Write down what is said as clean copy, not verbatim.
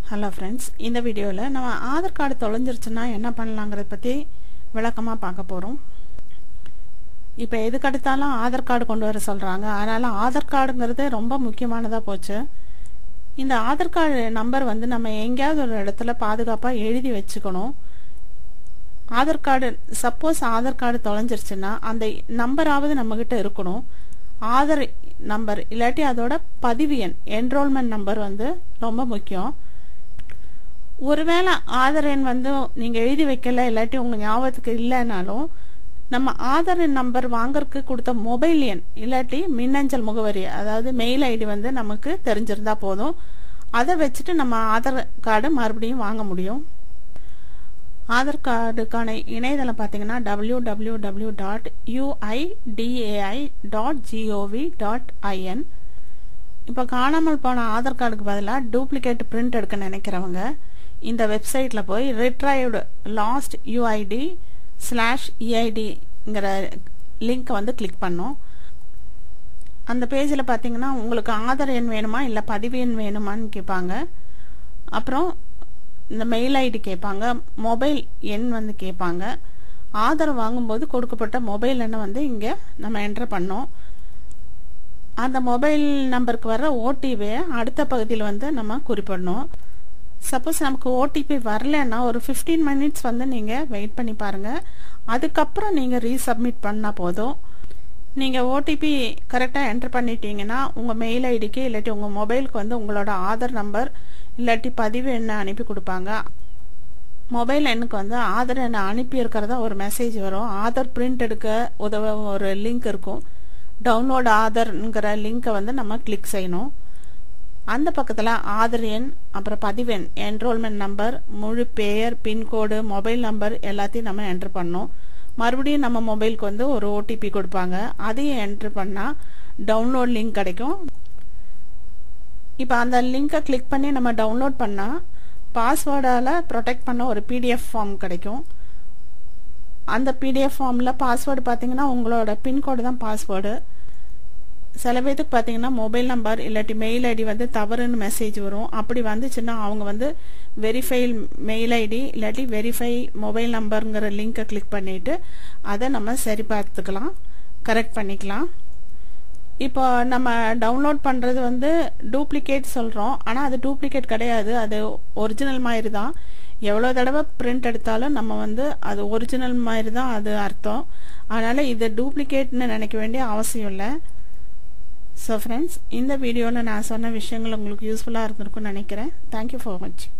Hello friends, இந்த வீடியோல நம்ம ஆதார் கார்டு தொலைஞ்சிருச்சுனா என்ன பண்ணலாம்ங்கறத பத்தி விளக்கமா பார்க்க போறோம். இப்போ எதுக்கு அடுத்தாலும் ஆதார் கார்டு கொண்டு வர சொல்றாங்க. அதனால ஆதார் கார்டுங்கிறது ரொம்ப முக்கியமானதா போச்சு. இந்த ஆதார் கார்டு நம்பர் வந்து நம்ம எங்கயாவது ஒரு இடத்துல பாதுகாப்பா எழுதி வச்சுக்கணும். Aadhaar card suppose Aadhaar card தொலைஞ்சிருச்சுனா அந்த நம்பராவது நம்மகிட்ட இருக்கணும். ஆதார் நம்பர் இல்லாட்டி அதோட பதிவு எண் என்ரோல்மென்ட் நம்பர் வந்து ரொம்ப முக்கியம். ஒருவேளை ஆதார் எண் வந்து நீங்க எழுதி வைக்கல இல்லாட்டி உங்க ஞாபகத்துக்கு இல்லைனாலும் நம்ம ஆதார் நம்பர் வாங்கறதுக்கு கொடுத்த மொபைல் எண் இல்லாட்டி மின்னஞ்சல் முகவரி அதாவது மெயில் ஐடி வந்து நமக்கு தெரிஞ்சிருந்தா போதும். அதை வச்சுட்டு நம்ம ஆதார் கார்டு மறுபடியும் வாங்க முடியும். ஆதார் கார்டுக்கான இணையதளம் பார்த்தீங்கன்னா www.uidai.gov.in. இப்போ காணாமல் போன ஆதார் கார்டுக்கு பதிலாக டூப்ளிகேட் பிரிண்ட் எடுக்க நினைக்கிறவங்க இந்த வெப்சைட்ல போய் retrieved lost uid/eid-ங்கிற லிங்க் வந்து கிளிக் பண்ணோம். அந்த பேஜில் பார்த்தீங்கன்னா உங்களுக்கு ஆதார் எண் வேணுமா இல்லை பதிவு எண் வேணுமான்னு கேட்பாங்க. அப்புறம் இந்த மெயில் ஐடி கேட்பாங்க, மொபைல் எண் வந்து கேட்பாங்க. ஆதார் வாங்கும்போது கொடுக்கப்பட்ட மொபைல் எண்ணை வந்து இங்கே நம்ம என்டர் பண்ணோம். அந்த மொபைல் நம்பருக்கு வர ஓடிபியை அடுத்த பகுதியில் வந்து நம்ம குறிப்பிடணும். சப்போஸ் நமக்கு ஓடிபி வரலன்னா ஒரு 15 மினிட்ஸ் வந்து நீங்கள் வெயிட் பண்ணி பாருங்கள். அதுக்கப்புறம் நீங்கள் ரீசப்மிட் பண்ணால் போதும். நீங்கள் ஓடிபி கரெக்டாக என்டர் பண்ணிட்டீங்கன்னா உங்கள் மெயில் ஐடிக்கு இல்லாட்டி உங்கள் மொபைலுக்கு வந்து உங்களோட ஆதார் நம்பர் இல்லாட்டி பதிவு எண்ணை அனுப்பி கொடுப்பாங்க. மொபைல் எண்ணுக்கு வந்து ஆதார் எண்ணை அனுப்பி இருக்கிறதா ஒரு மெசேஜ் வரும். ஆதார் பிரிண்ட் எடுக்க உதவ ஒரு லிங்க் இருக்கும். டவுன்லோட் ஆதார்ங்கிற லிங்கை வந்து நம்ம கிளிக் செய்யணும். அந்த பக்கத்தில் ஆதார் எண் அப்புறம் பதிவெண் என்ரோல்மெண்ட் நம்பர் முழு பெயர் பின்கோடு மொபைல் நம்பர் எல்லாத்தையும் நம்ம என்ட்ரு பண்ணோம். மறுபடியும் நம்ம மொபைலுக்கு வந்து ஒரு ஓடிபி கொடுப்பாங்க. அதையும் என்ட்ரு பண்ணால் டவுன்லோட் லிங்க் கிடைக்கும். இப்போ அந்த லிங்கை கிளிக் பண்ணி நம்ம டவுன்லோட் பண்ணால் பாஸ்வேர்டால் ப்ரொடெக்ட் பண்ண ஒரு பிடிஎஃப் ஃபார்ம் கிடைக்கும். அந்த பிடிஎஃப் ஃபார்மில் பாஸ்வேர்டு பார்த்தீங்கன்னா உங்களோட பின்கோடு தான் பாஸ்வேர்டு. சில பேருக்கு பார்த்தீங்கன்னா மொபைல் நம்பர் இல்லாட்டி மெயில் ஐடி வந்து தவறுன்னு மெசேஜ் வரும். அப்படி வந்துச்சுன்னா அவங்க வந்து வெரிஃபை மெயில் ஐடி இல்லாட்டி வெரிஃபை மொபைல் நம்பருங்கிற லிங்கை கிளிக் பண்ணிவிட்டு அதை நம்ம சரி பார்த்துக்கலாம், கரெக்ட் பண்ணிக்கலாம். இப்போ நம்ம டவுன்லோட் பண்ணுறது வந்து டூப்ளிகேட் சொல்கிறோம், ஆனால் அது டூப்ளிகேட் கிடையாது, அது ஒரிஜினல் மாதிரி தான். எவ்வளோ தடவை பிரிண்ட் எடுத்தாலும் நம்ம வந்து அது ஒரிஜினல் மாதிரி தான் அது அர்த்தம். அதனால் இது டூப்ளிகேட்னு நினைக்க வேண்டிய அவசியம் இல்லை. ஸோ ஃப்ரெண்ட்ஸ், இந்த வீடியோவில் நான் சொன்ன விஷயங்கள் உங்களுக்கு யூஸ்ஃபுல்லாக இருந்திருக்கும்னு நினைக்கிறேன். தேங்க்யூ ஃபார் வாட்சிங்.